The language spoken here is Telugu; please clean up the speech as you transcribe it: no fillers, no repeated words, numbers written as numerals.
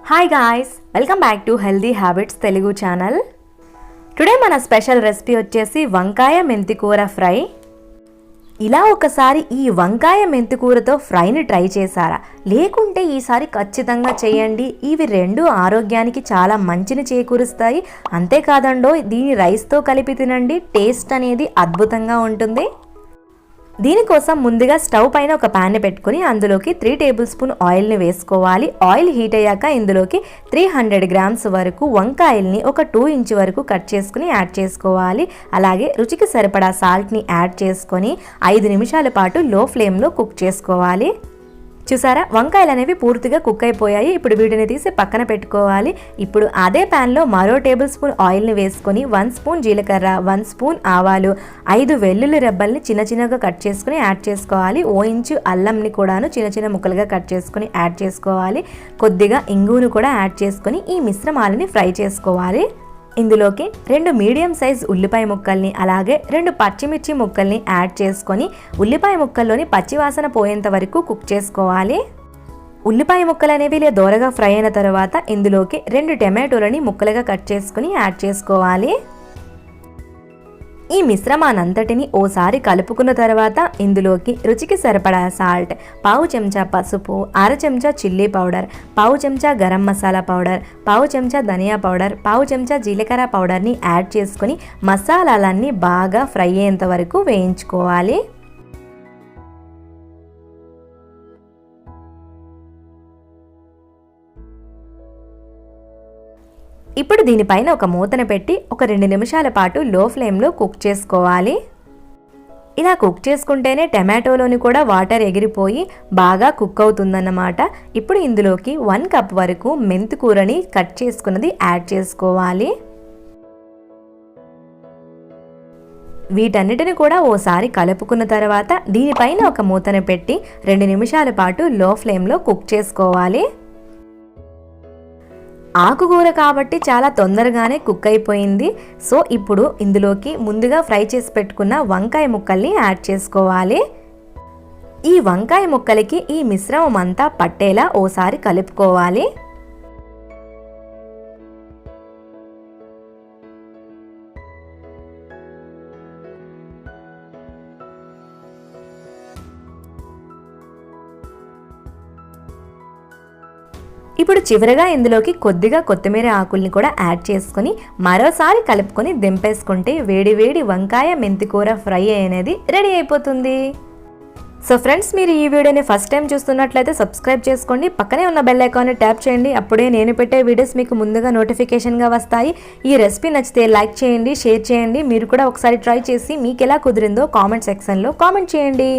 Hi guys, welcome back to healthy habits Telugu channel. Today మన స్పెషల్ రెసిపీ వచ్చేసి వంకాయ మెంతి కూర ఫ్రై. ఇలా ఒకసారి ఈ వంకాయ మెంతి కూరతో ఫ్రైని ట్రై చేశారా? లేకుంటే ఈసారి ఖచ్చితంగా చేయండి. ఇవి రెండు ఆరోగ్యానికి చాలా మంచిని చేకూరుస్తాయి. అంతేకాదండో, దీని రైస్తో కలిపి తినండి, టేస్ట్ అనేది అద్భుతంగా ఉంటుంది. దీనికోసం ముందుగా స్టవ్ పైన ఒక ప్యాన్ని పెట్టుకుని అందులోకి 3 టేబుల్ స్పూన్ ఆయిల్ని వేసుకోవాలి. ఆయిల్ హీట్ అయ్యాక ఇందులోకి 300 గ్రామ్స్ వరకు వంకాయల్ని ఒక 2 ఇంచ్ వరకు కట్ చేసుకుని యాడ్ చేసుకోవాలి. అలాగే రుచికి సరిపడా సాల్ట్ని యాడ్ చేసుకొని 5 నిమిషాల పాటు లో ఫ్లేమ్లో కుక్ చేసుకోవాలి. చూసారా, వంకాయలు అనేవి పూర్తిగా కుక్ అయిపోయాయి. ఇప్పుడు వీటిని తీసి పక్కన పెట్టుకోవాలి. ఇప్పుడు అదే ప్యాన్లో మరో టేబుల్ స్పూన్ ఆయిల్ని వేసుకొని 1 స్పూన్ జీలకర్ర, 1 స్పూన్ ఆవాలు, 5 వెల్లుల్లి రెబ్బల్ని చిన్న చిన్నగా కట్ చేసుకుని యాడ్ చేసుకోవాలి. 1 ఇంచు అల్లంని కూడాను చిన్న చిన్న ముక్కలుగా కట్ చేసుకుని యాడ్ చేసుకోవాలి. కొద్దిగా ఇంగువను కూడా యాడ్ చేసుకొని ఈ మిశ్రమాలని ఫ్రై చేసుకోవాలి. ఇందులోకి 2 మీడియం సైజ్ ఉల్లిపాయ ముక్కల్ని అలాగే 2 పచ్చిమిర్చి ముక్కల్ని యాడ్ చేసుకొని ఉల్లిపాయ ముక్కల్లోని పచ్చివాసన పోయేంత వరకు కుక్ చేసుకోవాలి. ఉల్లిపాయ ముక్కలు అనేవి ఇలా దోరగా ఫ్రై అయిన తర్వాత ఇందులోకి 2 టమాటోలని ముక్కలుగా కట్ చేసుకుని యాడ్ చేసుకోవాలి. ఈ మిశ్రమానంతటిని ఓసారి కలుపుకున్న తర్వాత ఇందులోకి రుచికి సరిపడా సాల్ట్, 1/2 చెంచా పసుపు, 1/2 చెంచా చిల్లీ పౌడర్, 1/2 చెంచా గరం మసాలా పౌడర్, 1/2 చెంచా ధనియా పౌడర్, 1/2 చెంచా జీలకర్ర పౌడర్ని యాడ్ చేసుకుని మసాలాలన్నీ బాగా ఫ్రై అయ్యేంత వరకు వేయించుకోవాలి. ఇప్పుడు దీనిపైన ఒక మూతను పెట్టి ఒక 2 నిమిషాల పాటు లో ఫ్లేమ్లో కుక్ చేసుకోవాలి. ఇలా కుక్ చేసుకుంటేనే టమాటోలోని కూడా వాటర్ ఎగిరిపోయి బాగా కుక్ అవుతుందన్నమాట. ఇప్పుడు ఇందులోకి 1 కప్ వరకు మెంతి కూరని కట్ చేసుకున్నది యాడ్ చేసుకోవాలి. వీటన్నిటిని కూడా ఓసారి కలుపుకున్న తర్వాత దీనిపైన ఒక మూతను పెట్టి 2 నిమిషాల పాటు లో ఫ్లేమ్లో కుక్ చేసుకోవాలి. ఆకుకూర కాబట్టి చాలా తొందరగానే కుక్ అయిపోయింది. సో ఇప్పుడు ఇందులోకి ముందుగా ఫ్రై చేసి పెట్టుకున్న వంకాయ ముక్కల్ని యాడ్ చేసుకోవాలి. ఈ వంకాయ ముక్కలకి ఈ మిశ్రమం అంతా పట్టేలా ఓసారి కలుపుకోవాలి. ఇప్పుడు చివరగా ఇందులోకి కొద్దిగా కొత్తిమీర ఆకుల్ని కూడా యాడ్ చేసుకొని మరోసారి కలుపుకొని దింపేసుకుంటే వేడి వేడి వంకాయ మెంతి కూర ఫ్రై అనేది రెడీ అయిపోతుంది. సో ఫ్రెండ్స్, మీరు ఈ వీడియోని ఫస్ట్ టైం చూస్తున్నట్లయితే సబ్స్క్రైబ్ చేసుకోండి. పక్కనే ఉన్న బెల్ ఐకాన్ని ట్యాప్ చేయండి. అప్పుడే నేను పెట్టే వీడియోస్ మీకు ముందుగా నోటిఫికేషన్గా వస్తాయి. ఈ రెసిపీ నచ్చితే లైక్ చేయండి, షేర్ చేయండి. మీరు కూడా ఒకసారి ట్రై చేసి మీకు ఎలా కుదిరిందో కామెంట్ సెక్షన్లో కామెంట్ చేయండి.